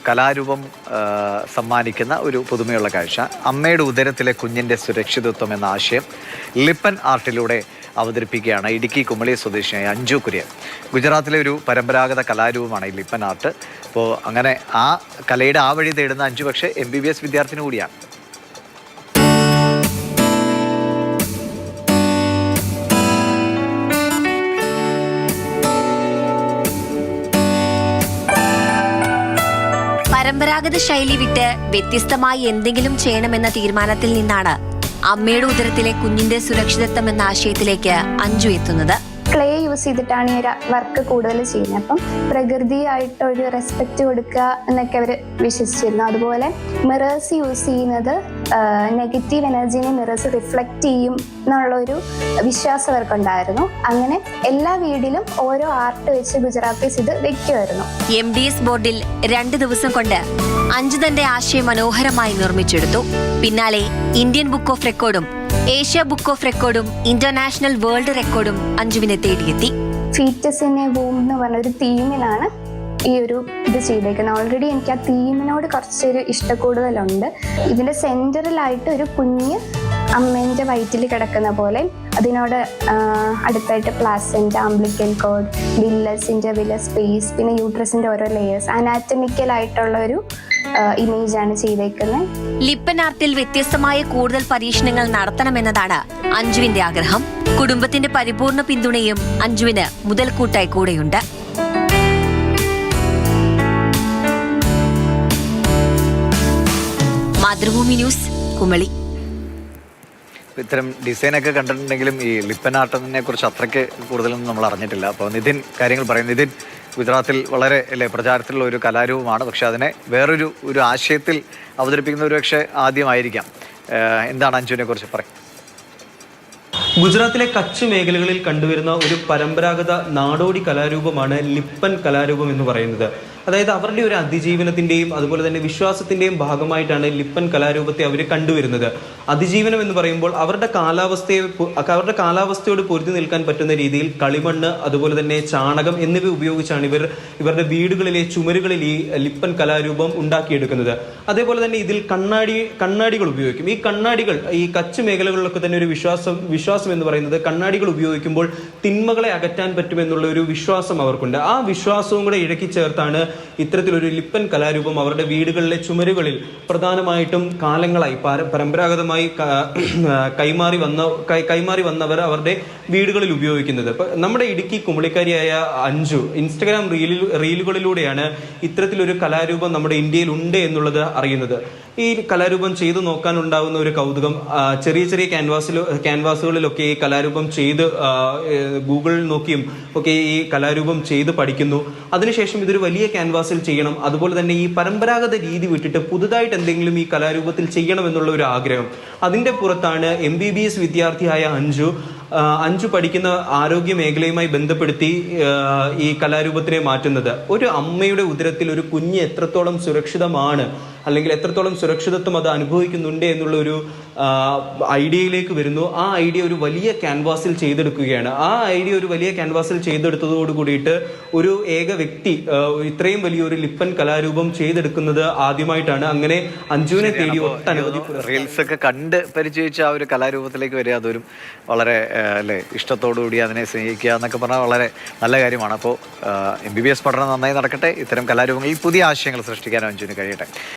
കലാരൂപം സമ്മാനിക്കുന്ന ഒരു പുതുമയുള്ള കാഴ്ച. അമ്മയുടെ ഉദരത്തിലെ കുഞ്ഞിൻ്റെ സുരക്ഷിതത്വം എന്ന ആശയം ലിപ്പൻ ആർട്ടിലൂടെ അവതരിപ്പിക്കുകയാണ് ഇടുക്കി കുമളി സ്വദേശിയായ അഞ്ജു കുര്യൻ. ഗുജറാത്തിലെ ഒരു പരമ്പരാഗത കലാരൂപമാണ് ഈ ലിപ്പൻ ആർട്ട്. അപ്പോൾ അങ്ങനെ ആ കലയുടെ ആ വഴി തേടുന്ന അഞ്ജു പക്ഷേ MBBS വിദ്യാർത്ഥിനി കൂടിയാണ്. പരമ്പരാഗത ശൈലി വിട്ട് വ്യത്യസ്തമായി എന്തെങ്കിലും ചെയ്യണമെന്ന തീരുമാനത്തിൽ നിന്നാണ് അമ്മയുടെ ഉദരത്തിലെ കുഞ്ഞിന്റെ സുരക്ഷിതത്വം എന്ന ആശയത്തിലേക്ക് അഞ്ജു എത്തുന്നത്. ക്ലേ യൂസ് ചെയ്തിട്ടാണ് ഈ ഒരു വർക്ക് കൂടുതൽ ചെയ്യുന്നത്. അപ്പം പ്രകൃതിയായിട്ട് ഒരു റെസ്പെക്റ്റ് കൊടുക്കുക എന്നൊക്കെ അവർ വിശ്വസിച്ചിരുന്നു. അതുപോലെ മിറേഴ്സ് യൂസ് ചെയ്യുന്നത് നെഗറ്റീവ് എനർജീനെ മിറേഴ്സ് റിഫ്ലക്റ്റ് ചെയ്യും എന്നുള്ളൊരു വിശ്വാസം അവർക്കുണ്ടായിരുന്നു. അങ്ങനെ എല്ലാ വീടിലും ഓരോ ആർട്ട് വെച്ച് ഗുജറാത്തീസ് ഇത് വെക്കുമായിരുന്നു. MDS ബോർഡിൽ 2 ദിവസം കൊണ്ട് അഞ്ജു തന്റെ ആശയം മനോഹരമായി നിർമ്മിച്ചെടുത്തു. പിന്നാലെ ഇന്ത്യൻ ബുക്ക് ഓഫ് റെക്കോർഡും ഏഷ്യ ബുക്ക് ഓഫ് റെക്കോർഡും ഇന്റർനാഷണൽ വേൾഡ് റെക്കോർഡും അഞ്ജുവിനെ തേടിയെത്തി. ഫീറ്റസ് ഇൻ എ വൂം എന്ന് പറഞ്ഞൊരു തീമിലാണ് ഈ ഒരു ഇത് ചെയ്തേക്കുന്നത്. ഓൾറെഡി എനിക്ക് ആ തീമിനോട് കുറച്ചൊരു ഇഷ്ടക്കൂടുതലുണ്ട്. ഇതിന്റെ സെന്ററിലായിട്ട് ഒരു കുഞ്ഞ് അമ്മേന്റെ വയറ്റിൽ കിടക്കുന്ന പോലെ അതിനോട് അടുത്തായിട്ട് placenta, umbilical cord, villus, intervillous space, പിന്നെ യൂട്രസിന്റെ ഓരോ ലെയേഴ്സ്, അനാറ്റമിക്കൽ ആയിട്ടുള്ള ഒരു ഇമേജ് ആണ് ചെയ്തേക്കുന്നത്. ലിപ്പൻ ആർട്ടിൽ വ്യത്യസ്തമായ കൂടുതൽ പരീക്ഷണങ്ങൾ നടത്തണമെന്നതാണ് അഞ്ജുവിന്റെ ആഗ്രഹം. കുടുംബത്തിന്റെ പരിപൂർണ പിന്തുണയും അഞ്ജുവിന് മുതൽക്കൂട്ടായി കൂടെയുണ്ട്. മാതൃഭൂമി ന്യൂസ്, കുമളി. ഇത്തരം ഡിസൈനൊക്കെ കണ്ടിട്ടുണ്ടെങ്കിലും ഈ ലിപ്പൻ ആർട്ടിനെ കുറിച്ച് അത്രയ്ക്ക് കൂടുതലൊന്നും നമ്മൾ അറിഞ്ഞിട്ടില്ല. അപ്പോൾ നിതിൻ കാര്യങ്ങൾ പറയും. നിതിൻ, ഗുജറാത്തിൽ വളരെ പ്രചാരത്തിലുള്ള ഒരു കലാരൂപമാണ്. പക്ഷെ അതിനെ വേറൊരു ആശയത്തിൽ അവതരിപ്പിക്കുന്ന ഒരു പക്ഷേ ആദ്യമായിരിക്കാം. എന്താണ് അഞ്ജുവിനെ കുറിച്ച് പറയും? ഗുജറാത്തിലെ കച്ച് മേഖലകളിൽ കണ്ടുവരുന്ന ഒരു പരമ്പരാഗത നാടോടി കലാരൂപമാണ് ലിപ്പൻ കലാരൂപം എന്ന് പറയുന്നത്. അതായത് അവരുടെ ഒരു അതിജീവനത്തിന്റെയും അതുപോലെ തന്നെ വിശ്വാസത്തിന്റെയും ഭാഗമായിട്ടാണ് ലിപ്പൻ കലാരൂപത്തെ അവർ കണ്ടുവരുന്നത്. അതിജീവനം എന്ന് പറയുമ്പോൾ അവരുടെ കാലാവസ്ഥയോട് പൊരുതി നിൽക്കാൻ പറ്റുന്ന രീതിയിൽ കളിമണ്ണ്, അതുപോലെ തന്നെ ചാണകം എന്നിവ ഉപയോഗിച്ചാണ് ഇവരുടെ വീടുകളിലെ ചുമരുകളിൽ ഈ ലിപ്പൻ കലാരൂപം ഉണ്ടാക്കിയെടുക്കുന്നത്. അതേപോലെ തന്നെ ഇതിൽ കണ്ണാടികൾ ഉപയോഗിക്കും. ഈ കണ്ണാടികൾ ഈ കച്ച് മേഖലകളിലൊക്കെ തന്നെ ഒരു വിശ്വാസം എന്ന് പറയുന്നത് കണ്ണാടികൾ ഉപയോഗിക്കുമ്പോൾ തിന്മകളെ അകറ്റാൻ പറ്റുമെന്നുള്ള ഒരു വിശ്വാസം അവർക്കുണ്ട്. ആ വിശ്വാസവും കൂടെ ഇഴക്കി ചേർത്താണ് ഇത്തരത്തിലൊരു ലിപ്പൻ കലാരൂപം അവരുടെ വീടുകളിലെ ചുമരുകളിൽ പ്രധാനമായിട്ടും കാലങ്ങളായി പരമ്പരാഗതമായി കൈമാറി വന്നവർ അവരുടെ വീടുകളിൽ ഉപയോഗിക്കുന്നത്. നമ്മുടെ ഇടുക്കി കുമളിക്കാരിയായ അഞ്ജു ഇൻസ്റ്റഗ്രാം റീലുകളിലൂടെയാണ് ഇത്തരത്തിലൊരു കലാരൂപം നമ്മുടെ ഇന്ത്യയിൽ ഉണ്ട് എന്നുള്ളത് അറിയുന്നത്. ഈ കലാരൂപം ചെയ്തു നോക്കാനുണ്ടാവുന്ന ഒരു കൗതുകം, ചെറിയ ചെറിയ ക്യാൻവാസുകളിലൊക്കെ ഈ കലാരൂപം ചെയ്ത് ഗൂഗിളിൽ നോക്കിയും ഒക്കെ ഈ കലാരൂപം ചെയ്ത് പഠിക്കുന്നു. അതിനുശേഷം ഇതൊരു വലിയ ക്യാൻവാസിൽ ചെയ്യണം. അതുപോലെ തന്നെ ഈ പരമ്പരാഗത രീതി വിട്ടിട്ട് പുതുതായിട്ട് എന്തെങ്കിലും ഈ കലാരൂപത്തിൽ ചെയ്യണം എന്നുള്ള ഒരു ആഗ്രഹം. അതിന്റെ പുറത്താണ് MBBS വിദ്യാർത്ഥിയായ അഞ്ജു പഠിക്കുന്ന ആരോഗ്യ മേഖലയുമായി ബന്ധപ്പെടുത്തി ഈ കലാരൂപത്തിനെ മാറ്റുന്നത്. ഒരു അമ്മയുടെ ഉദരത്തിൽ ഒരു കുഞ്ഞ് എത്രത്തോളം സുരക്ഷിതമാണ്, അല്ലെങ്കിൽ എത്രത്തോളം സുരക്ഷിതത്വം അത് അനുഭവിക്കുന്നുണ്ട് എന്നുള്ള ഒരു ഐഡിയയിലേക്ക് വരുന്നു. ആ ഐഡിയ ഒരു വലിയ ക്യാൻവാസിൽ ചെയ്തെടുക്കുകയാണ്. ആ ഐഡിയ ഒരു വലിയ ക്യാൻവാസിൽ ചെയ്തെടുത്തതോട് കൂടിയിട്ട് ഒരു ഏക വ്യക്തി ഇത്രയും വലിയൊരു ലിപ്പൻ കലാരൂപം ചെയ്തെടുക്കുന്നത് ആദ്യമായിട്ടാണ്. അങ്ങനെ അഞ്ജുവിനെ തേടി ഒട്ടനവധി റീൽസ് ഒക്കെ കണ്ട് പരിചയിച്ച ആ ഒരു കലാരൂപത്തിലേക്ക് വരിക, അതൊരു വളരെ ഇഷ്ടത്തോടുകൂടി അതിനെ സ്നേഹിക്കുക എന്നൊക്കെ പറഞ്ഞാൽ വളരെ നല്ല കാര്യമാണ്. അപ്പോൾ MBBS പഠനം നന്നായി നടക്കട്ടെ. ഇത്തരം കലാരൂപങ്ങളിൽ പുതിയ ആശയങ്ങൾ സൃഷ്ടിക്കാനും അഞ്ജുവിന് കഴിയട്ടെ.